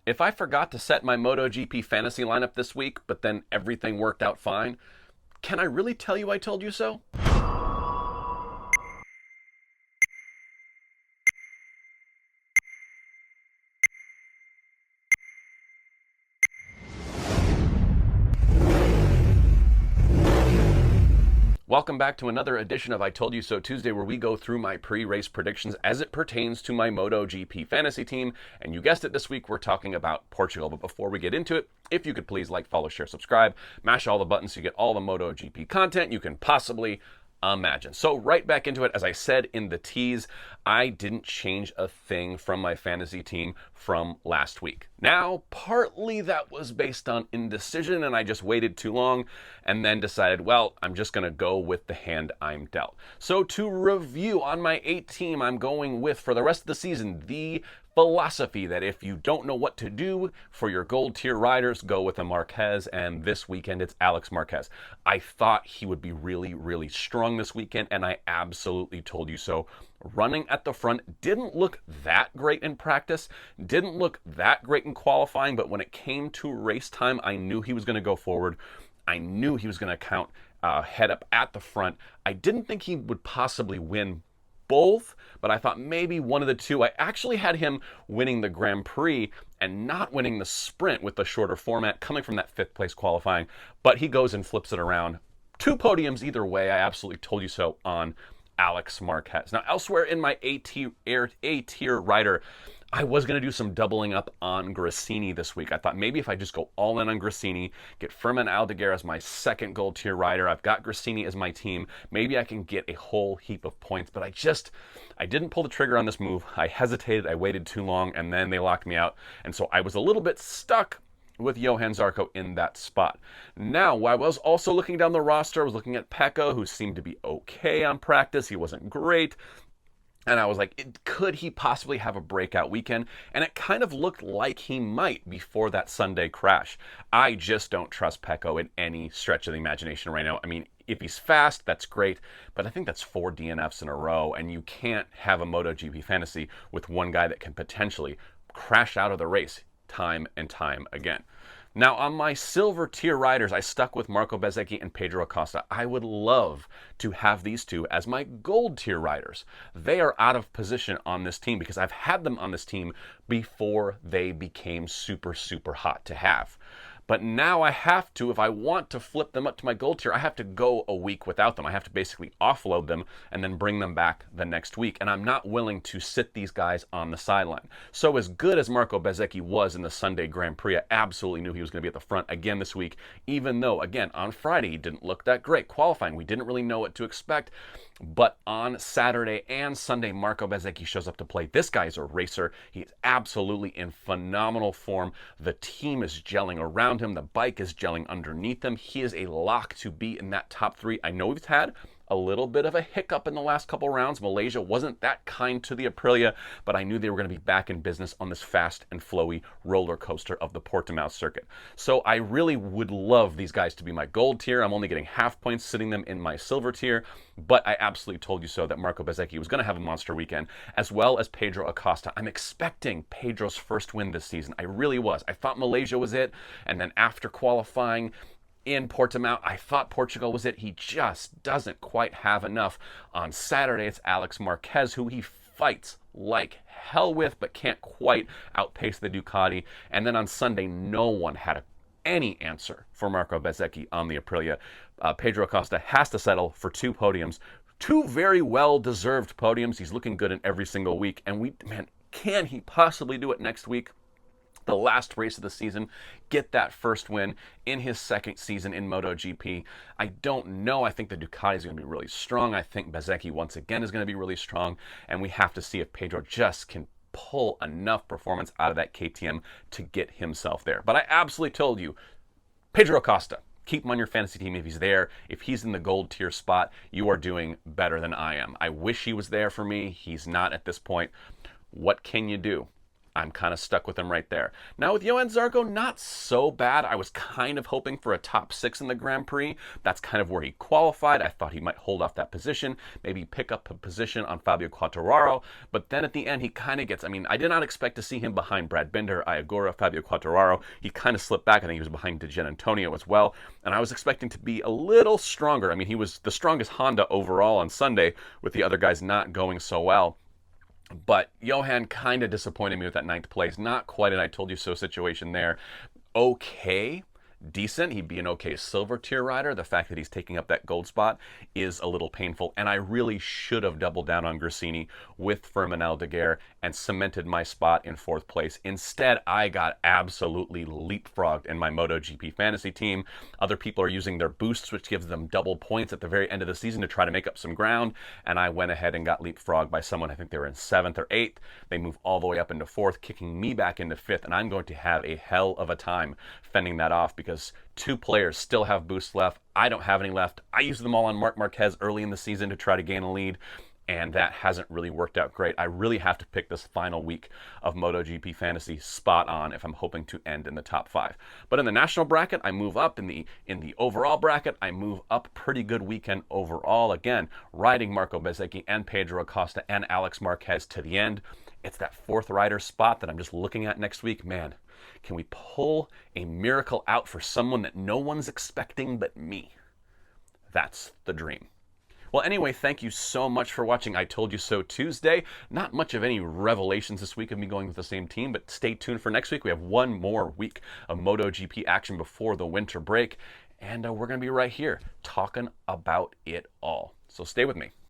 If I forgot to set my MotoGP fantasy lineup this week, but then everything worked out fine, can I really tell you I told you so? Welcome back to another edition of I Told You So Tuesday, where we go through my pre-race predictions as it pertains to my MotoGP fantasy team. And you guessed it, this week we're talking about Portugal. But before we get into it, if you could please like, follow, share, subscribe, mash all the buttons so you get all the MotoGP content you can possibly imagine. So right back into it. As I said in the tease, I didn't change a thing from my fantasy team from last week. Now, partly that was based on indecision and I just waited too long and then decided, well, I'm just going to go with the hand I'm dealt. So to review on my 8 team, I'm going with, for the rest of the season, the philosophy that if you don't know what to do for your gold tier riders, go with a Marquez, and this weekend it's Alex Marquez. I thought he would be really strong this weekend, and I absolutely told you so. Running at the front didn't look that great in practice, didn't look that great in qualifying, but when it came to race time, I knew he was going to go forward. I knew he was going to count head up at the front. I didn't think he would possibly win both, but I thought maybe one of the two. I actually had him winning the Grand Prix and not winning the sprint with the shorter format, coming from that 5th place qualifying, but he goes and flips it around. 2 podiums either way. I absolutely told you so on Alex Marquez. Now, elsewhere in my A-tier rider, I was going to do some doubling up on Gresini this week. I thought maybe if I just go all in on Gresini, get Fermin Aldeguer as my second gold tier rider, I've got Gresini as my team, maybe I can get a whole heap of points. But I didn't pull the trigger on this move. I hesitated, I waited too long, and then they locked me out. And so I was a little bit stuck with Johan Zarco in that spot. Now, I was also looking down the roster. I was looking at Pecco, who seemed to be okay on practice. He wasn't great. And I was like, could he possibly have a breakout weekend? And it kind of looked like he might before that Sunday crash. I just don't trust Pecco in any stretch of the imagination right now. I mean, if he's fast, that's great, but I think that's 4 DNFs in a row, and you can't have a MotoGP fantasy with one guy that can potentially crash out of the race time and time again. Now, on my silver tier riders, I stuck with Marco Bezzecchi and Pedro Acosta. I would love to have these two as my gold tier riders. They are out of position on this team because I've had them on this team before they became super hot to have. But now I have to, if I want to flip them up to my gold tier, I have to go a week without them. I have to basically offload them and then bring them back the next week. And I'm not willing to sit these guys on the sideline. So as good as Marco Bezzecchi was in the Sunday Grand Prix, I absolutely knew he was going to be at the front again this week, even though, again, on Friday he didn't look that great. Qualifying, we didn't really know what to expect. But on Saturday and Sunday, Marco Bezzecchi shows up to play. This guy's a racer. He's absolutely in phenomenal form. The team is gelling around him. The bike is gelling underneath him. He is a lock to be in that top 3. I know we've had a little bit of a hiccup in the last couple rounds. Malaysia wasn't that kind to the Aprilia, but I knew they were going to be back in business on this fast and flowy roller coaster of the Portimao circuit. So I really would love these guys to be my gold tier. I'm only getting half points sitting them in my silver tier, but I absolutely told you so that Marco Bezzecchi was going to have a monster weekend, as well as Pedro Acosta. I'm expecting Pedro's first win this season. I really was. I thought Malaysia was it, and then after qualifying in Portimao, I thought Portugal was it. He just doesn't quite have enough. On Saturday, it's Alex Marquez, who he fights like hell with, but can't quite outpace the Ducati. And then on Sunday, no one had any answer for Marco Bezzecchi on the Aprilia. Pedro Acosta has to settle for 2 podiums. 2 very well-deserved podiums. He's looking good in every single week. And can he possibly do it next week? The last race of the season, get that first win in his second season in MotoGP. I don't know. I think the Ducati is going to be really strong. I think Bezzecchi once again is going to be really strong, and we have to see if Pedro just can pull enough performance out of that KTM to get himself there. But I absolutely told you, Pedro Acosta, keep him on your fantasy team if he's there. If he's in the gold tier spot, you are doing better than I am. I wish he was there for me. He's not at this point. What can you do? I'm kind of stuck with him right there. Now with Johann Zarco, not so bad. I was kind of hoping for a top 6 in the Grand Prix. That's kind of where he qualified. I thought he might hold off that position, maybe pick up a position on Fabio Quartararo. But then at the end, he kind of gets, I did not expect to see him behind Brad Binder, Iagora, Fabio Quartararo. He kind of slipped back. I think he was behind Gian Antonio as well. And I was expecting to be a little stronger. He was the strongest Honda overall on Sunday, with the other guys not going so well. But Johan kind of disappointed me with that 9th place. Not quite an I told you so situation there. Okay, decent. He'd be an okay silver tier rider. The fact that he's taking up that gold spot is a little painful. And I really should have doubled down on Gresini with Firmin Daguerre and cemented my spot in 4th place. Instead, I got absolutely leapfrogged in my MotoGP Fantasy Team. Other people are using their boosts, which gives them double points at the very end of the season to try to make up some ground. And I went ahead and got leapfrogged by someone. I think they were in 7th or 8th. They move all the way up into 4th, kicking me back into 5th. And I'm going to have a hell of a time fending that off because 2 players still have boosts left. I don't have any left. I used them all on Marc Marquez early in the season to try to gain a lead, and that hasn't really worked out great. I really have to pick this final week of MotoGP Fantasy spot on if I'm hoping to end in the top 5. But in the national bracket, I move up. In the overall bracket, I move up. Pretty good weekend overall. Again, riding Marco Bezzecchi and Pedro Acosta and Alex Marquez to the end. It's that 4th rider spot that I'm just looking at next week. Man, can we pull a miracle out for someone that no one's expecting but me? That's the dream. Well, anyway, thank you so much for watching I Told You So Tuesday. Not much of any revelations this week of me going with the same team, but stay tuned for next week. We have one more week of MotoGP action before the winter break, and we're going to be right here talking about it all. So stay with me.